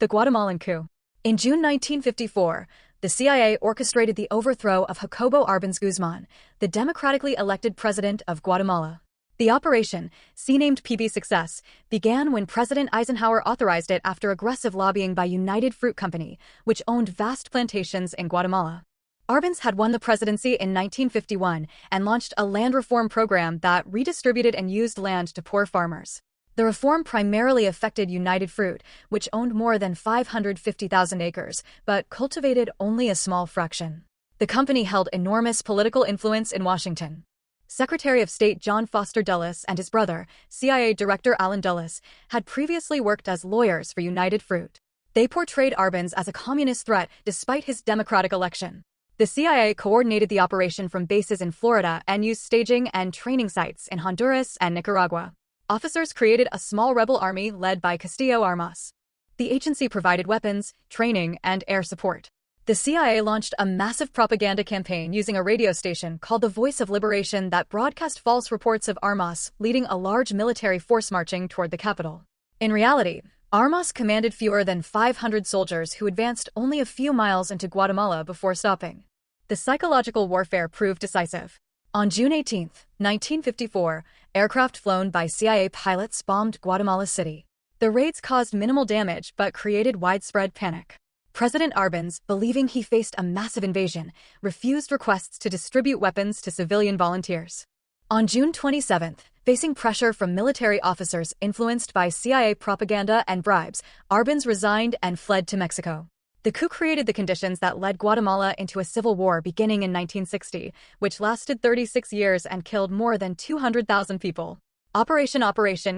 The Guatemalan coup. In June 1954, the CIA orchestrated the overthrow of Jacobo Arbenz Guzman, the democratically elected president of Guatemala. The operation, named PB Success, began when President Eisenhower authorized it after aggressive lobbying by United Fruit Company, which owned vast plantations in Guatemala. Arbenz had won the presidency in 1951 and launched a land reform program that redistributed and used land to poor farmers. The reform primarily affected United Fruit, which owned more than 550,000 acres, but cultivated only a small fraction. The company held enormous political influence in Washington. Secretary of State John Foster Dulles and his brother, CIA Director Allen Dulles, had previously worked as lawyers for United Fruit. They portrayed Arbenz as a communist threat despite his democratic election. The CIA coordinated the operation from bases in Florida and used staging and training sites in Honduras and Nicaragua. Officers created a small rebel army led by Castillo Armas. The agency provided weapons, training, and air support. The CIA launched a massive propaganda campaign using a radio station called the Voice of Liberation that broadcast false reports of Armas leading a large military force marching toward the capital. In reality, Armas commanded fewer than 500 soldiers who advanced only a few miles into Guatemala before stopping. The psychological warfare proved decisive. On June 18, 1954, aircraft flown by CIA pilots bombed Guatemala City. The raids caused minimal damage but created widespread panic. President Arbenz, believing he faced a massive invasion, refused requests to distribute weapons to civilian volunteers. On June 27, facing pressure from military officers influenced by CIA propaganda and bribes, Arbenz resigned and fled to Mexico. The coup created the conditions that led Guatemala into a civil war beginning in 1960, which lasted 36 years and killed more than 200,000 people. Operation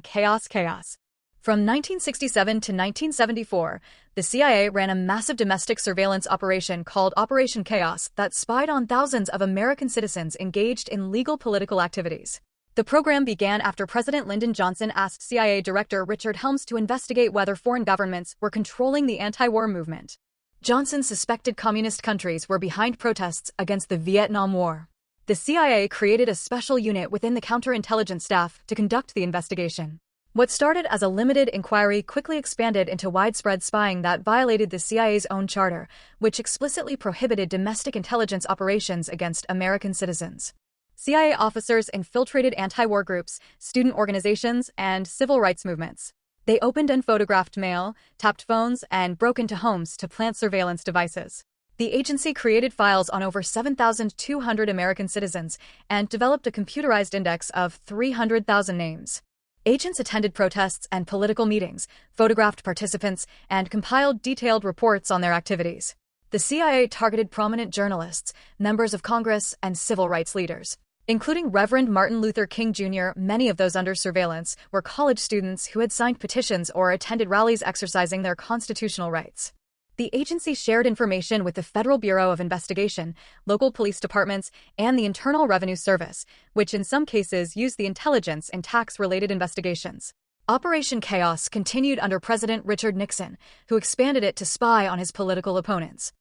Chaos. From 1967 to 1974, the CIA ran a massive domestic surveillance operation called Operation Chaos that spied on thousands of American citizens engaged in legal political activities. The program began after President Lyndon Johnson asked CIA Director Richard Helms to investigate whether foreign governments were controlling the anti-war movement. Johnson suspected communist countries were behind protests against the Vietnam War. The CIA created a special unit within the counterintelligence staff to conduct the investigation. What started as a limited inquiry quickly expanded into widespread spying that violated the CIA's own charter, which explicitly prohibited domestic intelligence operations against American citizens. CIA officers infiltrated anti-war groups, student organizations, and civil rights movements. They opened and photographed mail, tapped phones, and broke into homes to plant surveillance devices. The agency created files on over 7,200 American citizens and developed a computerized index of 300,000 names. Agents attended protests and political meetings, photographed participants, and compiled detailed reports on their activities. The CIA targeted prominent journalists, members of Congress, and civil rights leaders. Including Reverend Martin Luther King Jr., many of those under surveillance were college students who had signed petitions or attended rallies exercising their constitutional rights. The agency shared information with the Federal Bureau of Investigation, local police departments, and the Internal Revenue Service, which in some cases used the intelligence in tax-related investigations. Operation Chaos continued under President Richard Nixon, who expanded it to spy on his political opponents.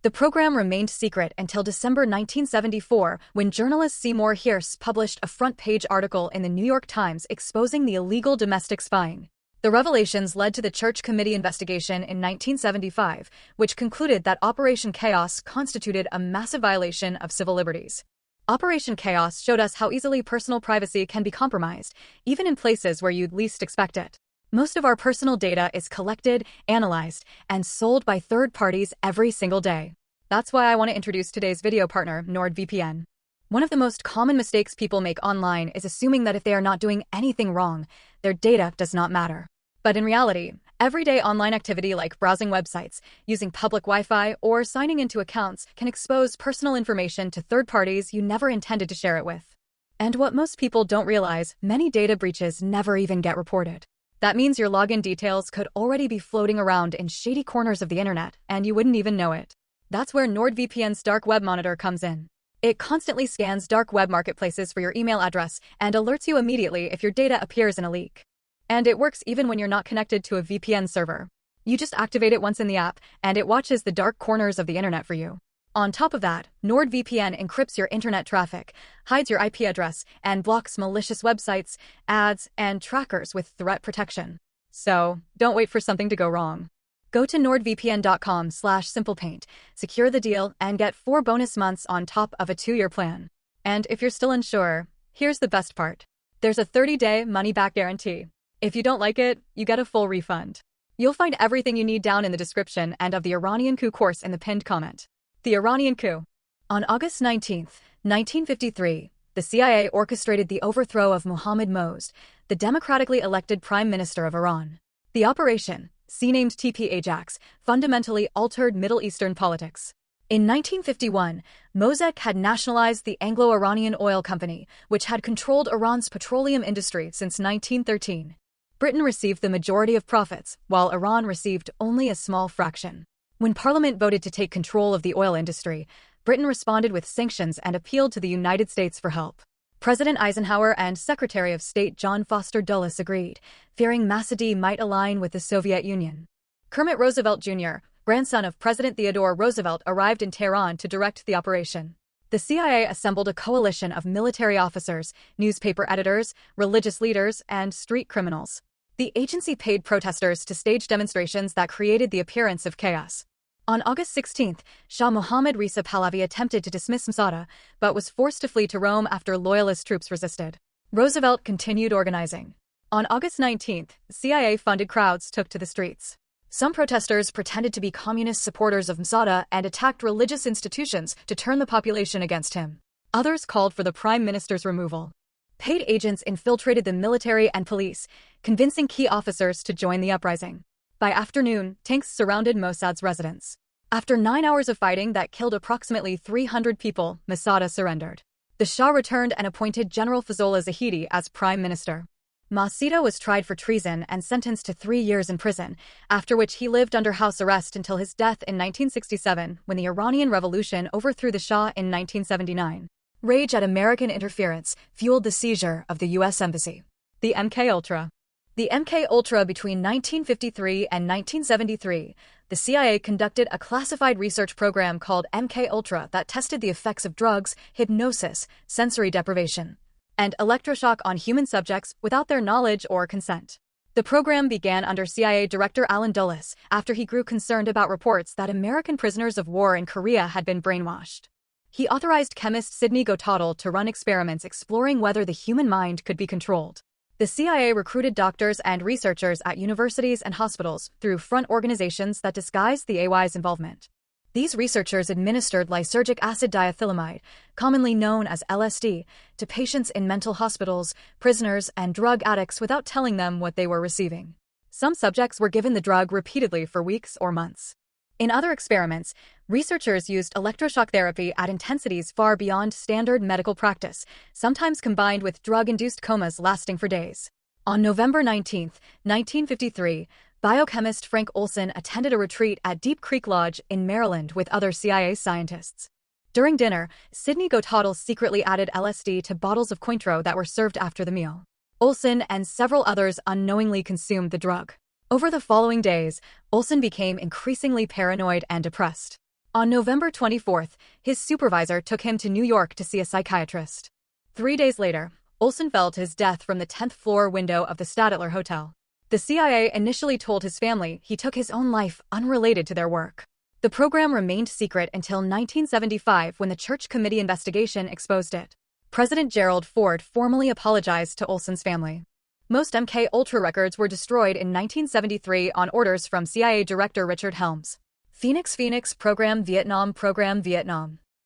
The program remained secret until December 1974, when journalist Seymour Hersh published a front-page article in the New York Times exposing the illegal domestic spying. The revelations led to the Church Committee investigation in 1975, which concluded that Operation Chaos constituted a massive violation of civil liberties. Operation Chaos showed us how easily personal privacy can be compromised, even in places where you'd least expect it. Most of our personal data is collected, analyzed, and sold by third parties every single day. That's why I want to introduce today's video partner, NordVPN. One of the most common mistakes people make online is assuming that if they are not doing anything wrong, their data does not matter. But in reality, everyday online activity like browsing websites, using public Wi-Fi, or signing into accounts can expose personal information to third parties you never intended to share it with. And what most people don't realize, many data breaches never even get reported. That means your login details could already be floating around in shady corners of the internet, and you wouldn't even know it. That's where NordVPN's Dark Web Monitor comes in. It constantly scans dark web marketplaces for your email address and alerts you immediately if your data appears in a leak. And it works even when you're not connected to a VPN server. You just activate it once in the app, and it watches the dark corners of the internet for you. On top of that, NordVPN encrypts your internet traffic, hides your IP address, and blocks malicious websites, ads, and trackers with threat protection. So, don't wait for something to go wrong. Go to nordvpn.com/simplepaint, secure the deal, and get 4 bonus months on top of a 2-year plan. And if you're still unsure, here's the best part. There's a 30-day money-back guarantee. If you don't like it, you get a full refund. You'll find everything you need down in the description and of the Iranian coup course in the pinned comment. The Iranian coup. On August 19, 1953, the CIA orchestrated the overthrow of Mohammad Mossadegh, the democratically elected Prime Minister of Iran. The operation, named TP Ajax, fundamentally altered Middle Eastern politics. In 1951, Mossadegh had nationalized the Anglo-Iranian Oil Company, which had controlled Iran's petroleum industry since 1913. Britain received the majority of profits, while Iran received only a small fraction. When Parliament voted to take control of the oil industry, Britain responded with sanctions and appealed to the United States for help. President Eisenhower and Secretary of State John Foster Dulles agreed, fearing Mossadegh might align with the Soviet Union. Kermit Roosevelt Jr., grandson of President Theodore Roosevelt, arrived in Tehran to direct the operation. The CIA assembled a coalition of military officers, newspaper editors, religious leaders, and street criminals. The agency paid protesters to stage demonstrations that created the appearance of chaos. On August 16, Shah Mohammad Reza Pahlavi attempted to dismiss Mossadegh, but was forced to flee to Rome after loyalist troops resisted. Roosevelt continued organizing. On August 19, CIA-funded crowds took to the streets. Some protesters pretended to be communist supporters of Mossadegh and attacked religious institutions to turn the population against him. Others called for the prime minister's removal. Paid agents infiltrated the military and police, convincing key officers to join the uprising. By afternoon, tanks surrounded Mossadegh's residence. After 9 hours of fighting that killed approximately 300 people, Mossadegh surrendered. The Shah returned and appointed General Fazollah Zahedi as prime minister. Mossadegh was tried for treason and sentenced to 3 years in prison, after which he lived under house arrest until his death in 1967, when the Iranian Revolution overthrew the Shah in 1979. Rage at American interference fueled the seizure of the U.S. Embassy. The MK-Ultra. The MK-Ultra. Between 1953 and 1973, the CIA conducted a classified research program called MK-Ultra that tested the effects of drugs, hypnosis, sensory deprivation, and electroshock on human subjects without their knowledge or consent. The program began under CIA Director Allen Dulles after he grew concerned about reports that American prisoners of war in Korea had been brainwashed. He authorized chemist Sidney Gottadel to run experiments exploring whether the human mind could be controlled. The CIA recruited doctors and researchers at universities and hospitals through front organizations that disguised the AY's involvement. These researchers administered lysergic acid diethylamide, commonly known as LSD, to patients in mental hospitals, prisoners, and drug addicts without telling them what they were receiving. Some subjects were given the drug repeatedly for weeks or months. In other experiments, researchers used electroshock therapy at intensities far beyond standard medical practice, sometimes combined with drug-induced comas lasting for days. On November 19, 1953, biochemist Frank Olson attended a retreat at Deep Creek Lodge in Maryland with other CIA scientists. During dinner, Sidney Gottadel secretly added LSD to bottles of Cointreau that were served after the meal. Olson and several others unknowingly consumed the drug. Over the following days, Olson became increasingly paranoid and depressed. On November 24, his supervisor took him to New York to see a psychiatrist. 3 days later, Olson fell to his death from the 10th floor window of the Statler Hotel. The CIA initially told his family he took his own life unrelated to their work. The program remained secret until 1975 when the Church Committee investigation exposed it. President Gerald Ford formally apologized to Olson's family. Most MK-Ultra records were destroyed in 1973 on orders from CIA Director Richard Helms. Phoenix Program Vietnam.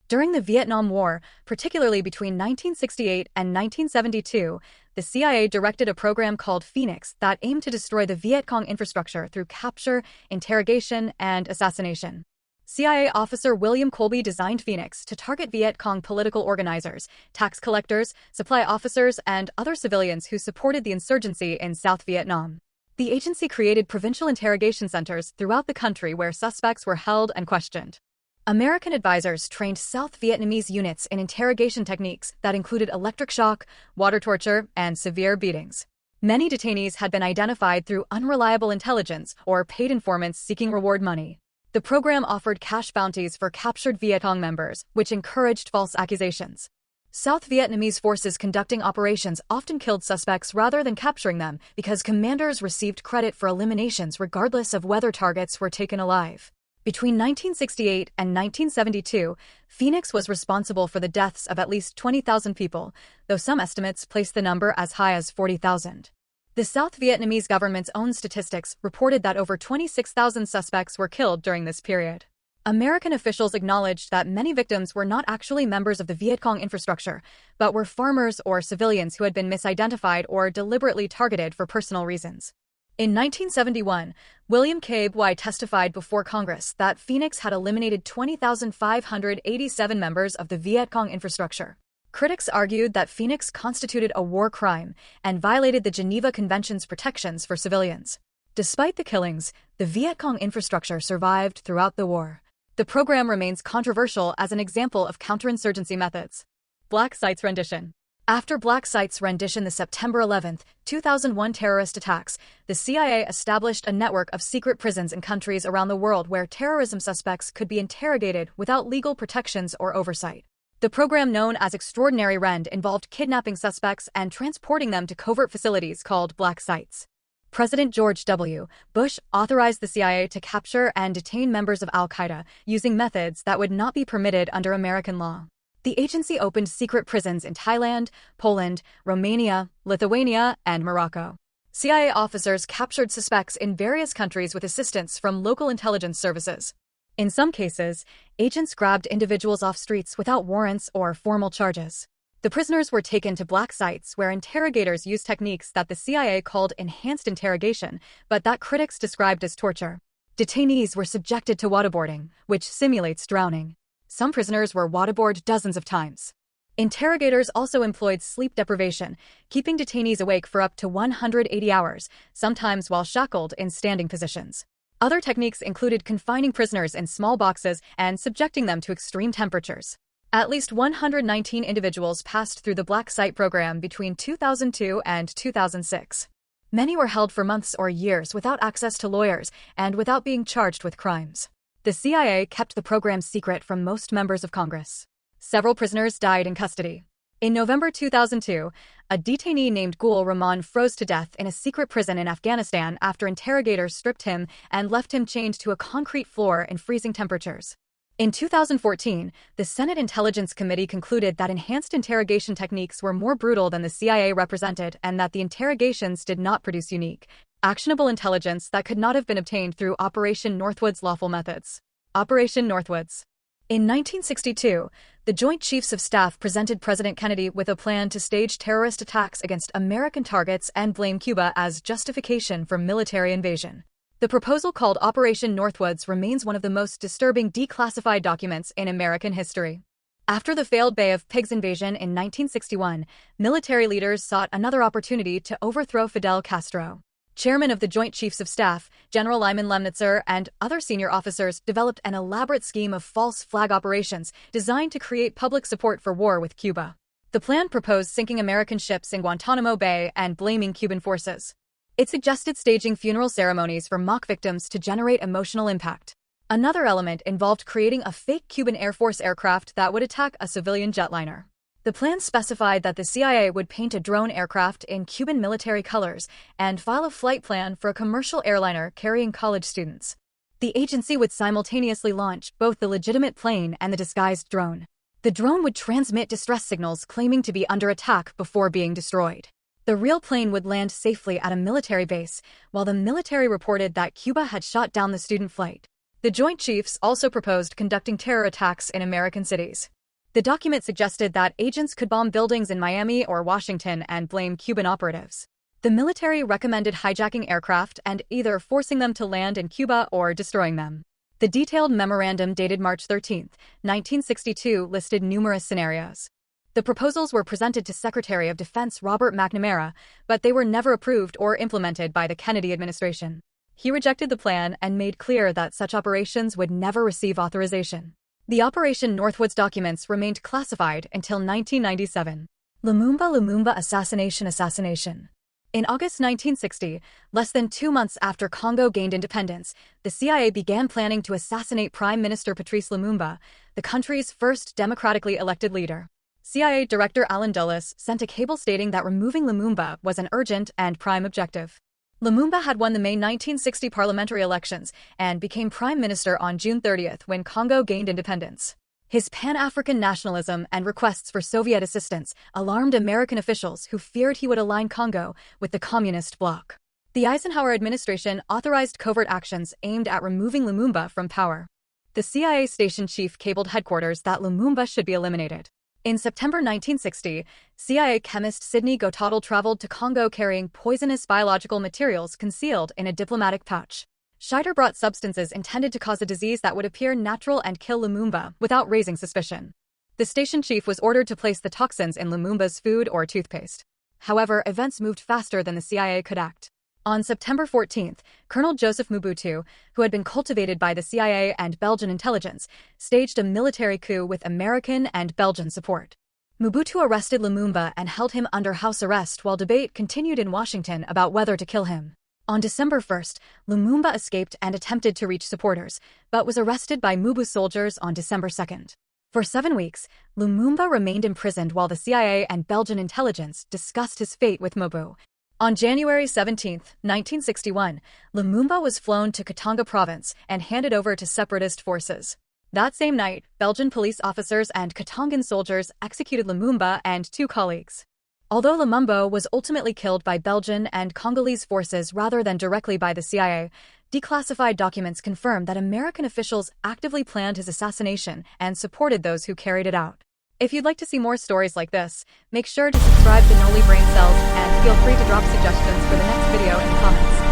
During the Vietnam War, particularly between 1968 and 1972, the CIA directed a program called Phoenix that aimed to destroy the Viet Cong infrastructure through capture, interrogation, and assassination. CIA officer William Colby designed Phoenix to target Viet Cong political organizers, tax collectors, supply officers, and other civilians who supported the insurgency in South Vietnam. The agency created provincial interrogation centers throughout the country where suspects were held and questioned. American advisors trained South Vietnamese units in interrogation techniques that included electric shock, water torture, and severe beatings. Many detainees had been identified through unreliable intelligence or paid informants seeking reward money. The program offered cash bounties for captured Viet Cong members, which encouraged false accusations. South Vietnamese forces conducting operations often killed suspects rather than capturing them because commanders received credit for eliminations regardless of whether targets were taken alive. Between 1968 and 1972, Phoenix was responsible for the deaths of at least 20,000 people, though some estimates place the number as high as 40,000. The South Vietnamese government's own statistics reported that over 26,000 suspects were killed during this period. American officials acknowledged that many victims were not actually members of the Viet Cong infrastructure, but were farmers or civilians who had been misidentified or deliberately targeted for personal reasons. In 1971, William Cabe testified before Congress that Phoenix had eliminated 20,587 members of the Viet Cong infrastructure. Critics argued that Phoenix constituted a war crime and violated the Geneva Convention's protections for civilians. Despite the killings, the Viet Cong infrastructure survived throughout the war. The program remains controversial as an example of counterinsurgency methods. Black Sites rendition. After Black Sites rendition the September 11, 2001 terrorist attacks, the CIA established a network of secret prisons in countries around the world where terrorism suspects could be interrogated without legal protections or oversight. The program, known as Extraordinary Rend, involved kidnapping suspects and transporting them to covert facilities called Black Sites. President George W. Bush authorized the CIA to capture and detain members of al-Qaeda using methods that would not be permitted under American law. The agency opened secret prisons in Thailand, Poland, Romania, Lithuania, and Morocco. CIA officers captured suspects in various countries with assistance from local intelligence services. In some cases, agents grabbed individuals off streets without warrants or formal charges. The prisoners were taken to Black Sites where interrogators used techniques that the CIA called enhanced interrogation, but that critics described as torture. Detainees were subjected to waterboarding, which simulates drowning. Some prisoners were waterboarded dozens of times. Interrogators also employed sleep deprivation, keeping detainees awake for up to 180 hours, sometimes while shackled in standing positions. Other techniques included confining prisoners in small boxes and subjecting them to extreme temperatures. At least 119 individuals passed through the Black Site program between 2002 and 2006. Many were held for months or years without access to lawyers and without being charged with crimes. The CIA kept the program secret from most members of Congress. Several prisoners died in custody. In November 2002, a detainee named Gul Rahman froze to death in a secret prison in Afghanistan after interrogators stripped him and left him chained to a concrete floor in freezing temperatures. In 2014, the Senate Intelligence Committee concluded that enhanced interrogation techniques were more brutal than the CIA represented and that the interrogations did not produce unique, actionable intelligence that could not have been obtained through Operation Northwoods' lawful methods. Operation Northwoods. In 1962, the Joint Chiefs of Staff presented President Kennedy with a plan to stage terrorist attacks against American targets and blame Cuba as justification for military invasion. The proposal, called Operation Northwoods, remains one of the most disturbing declassified documents in American history. After the failed Bay of Pigs invasion in 1961, military leaders sought another opportunity to overthrow Fidel Castro. Chairman of the Joint Chiefs of Staff, General Lyman Lemnitzer, and other senior officers developed an elaborate scheme of false flag operations designed to create public support for war with Cuba. The plan proposed sinking American ships in Guantanamo Bay and blaming Cuban forces. It suggested staging funeral ceremonies for mock victims to generate emotional impact. Another element involved creating a fake Cuban Air Force aircraft that would attack a civilian jetliner. The plan specified that the CIA would paint a drone aircraft in Cuban military colors and file a flight plan for a commercial airliner carrying college students. The agency would simultaneously launch both the legitimate plane and the disguised drone. The drone would transmit distress signals claiming to be under attack before being destroyed. The real plane would land safely at a military base, while the military reported that Cuba had shot down the student flight. The Joint Chiefs also proposed conducting terror attacks in American cities. The document suggested that agents could bomb buildings in Miami or Washington and blame Cuban operatives. The military recommended hijacking aircraft and either forcing them to land in Cuba or destroying them. The detailed memorandum dated March 13, 1962, listed numerous scenarios. The proposals were presented to Secretary of Defense Robert McNamara, but they were never approved or implemented by the Kennedy administration. He rejected the plan and made clear that such operations would never receive authorization. The Operation Northwoods documents remained classified until 1997. Lumumba assassination. In August 1960, less than 2 months after Congo gained independence, the CIA began planning to assassinate Prime Minister Patrice Lumumba, the country's first democratically elected leader. CIA Director Alan Dulles sent a cable stating that removing Lumumba was an urgent and prime objective. Lumumba had won the May 1960 parliamentary elections and became prime minister on June 30th when Congo gained independence. His Pan-African nationalism and requests for Soviet assistance alarmed American officials who feared he would align Congo with the communist bloc. The Eisenhower administration authorized covert actions aimed at removing Lumumba from power. The CIA station chief cabled headquarters that Lumumba should be eliminated. In September 1960, CIA chemist Sidney Gottadel traveled to Congo carrying poisonous biological materials concealed in a diplomatic pouch. Scheider brought substances intended to cause a disease that would appear natural and kill Lumumba without raising suspicion. The station chief was ordered to place the toxins in Lumumba's food or toothpaste. However, events moved faster than the CIA could act. On September 14th, Colonel Joseph Mobutu, who had been cultivated by the CIA and Belgian intelligence, staged a military coup with American and Belgian support. Mobutu arrested Lumumba and held him under house arrest while debate continued in Washington about whether to kill him. On December 1st, Lumumba escaped and attempted to reach supporters, but was arrested by Mobutu soldiers on December 2nd. For 7 weeks, Lumumba remained imprisoned while the CIA and Belgian intelligence discussed his fate with Mobutu. On January 17, 1961, Lumumba was flown to Katanga province and handed over to separatist forces. That same night, Belgian police officers and Katangan soldiers executed Lumumba and 2 colleagues. Although Lumumba was ultimately killed by Belgian and Congolese forces rather than directly by the CIA, declassified documents confirm that American officials actively planned his assassination and supported those who carried it out. If you'd like to see more stories like this, make sure to subscribe to Noli Brain Cells and feel free to drop suggestions for the next video in the comments.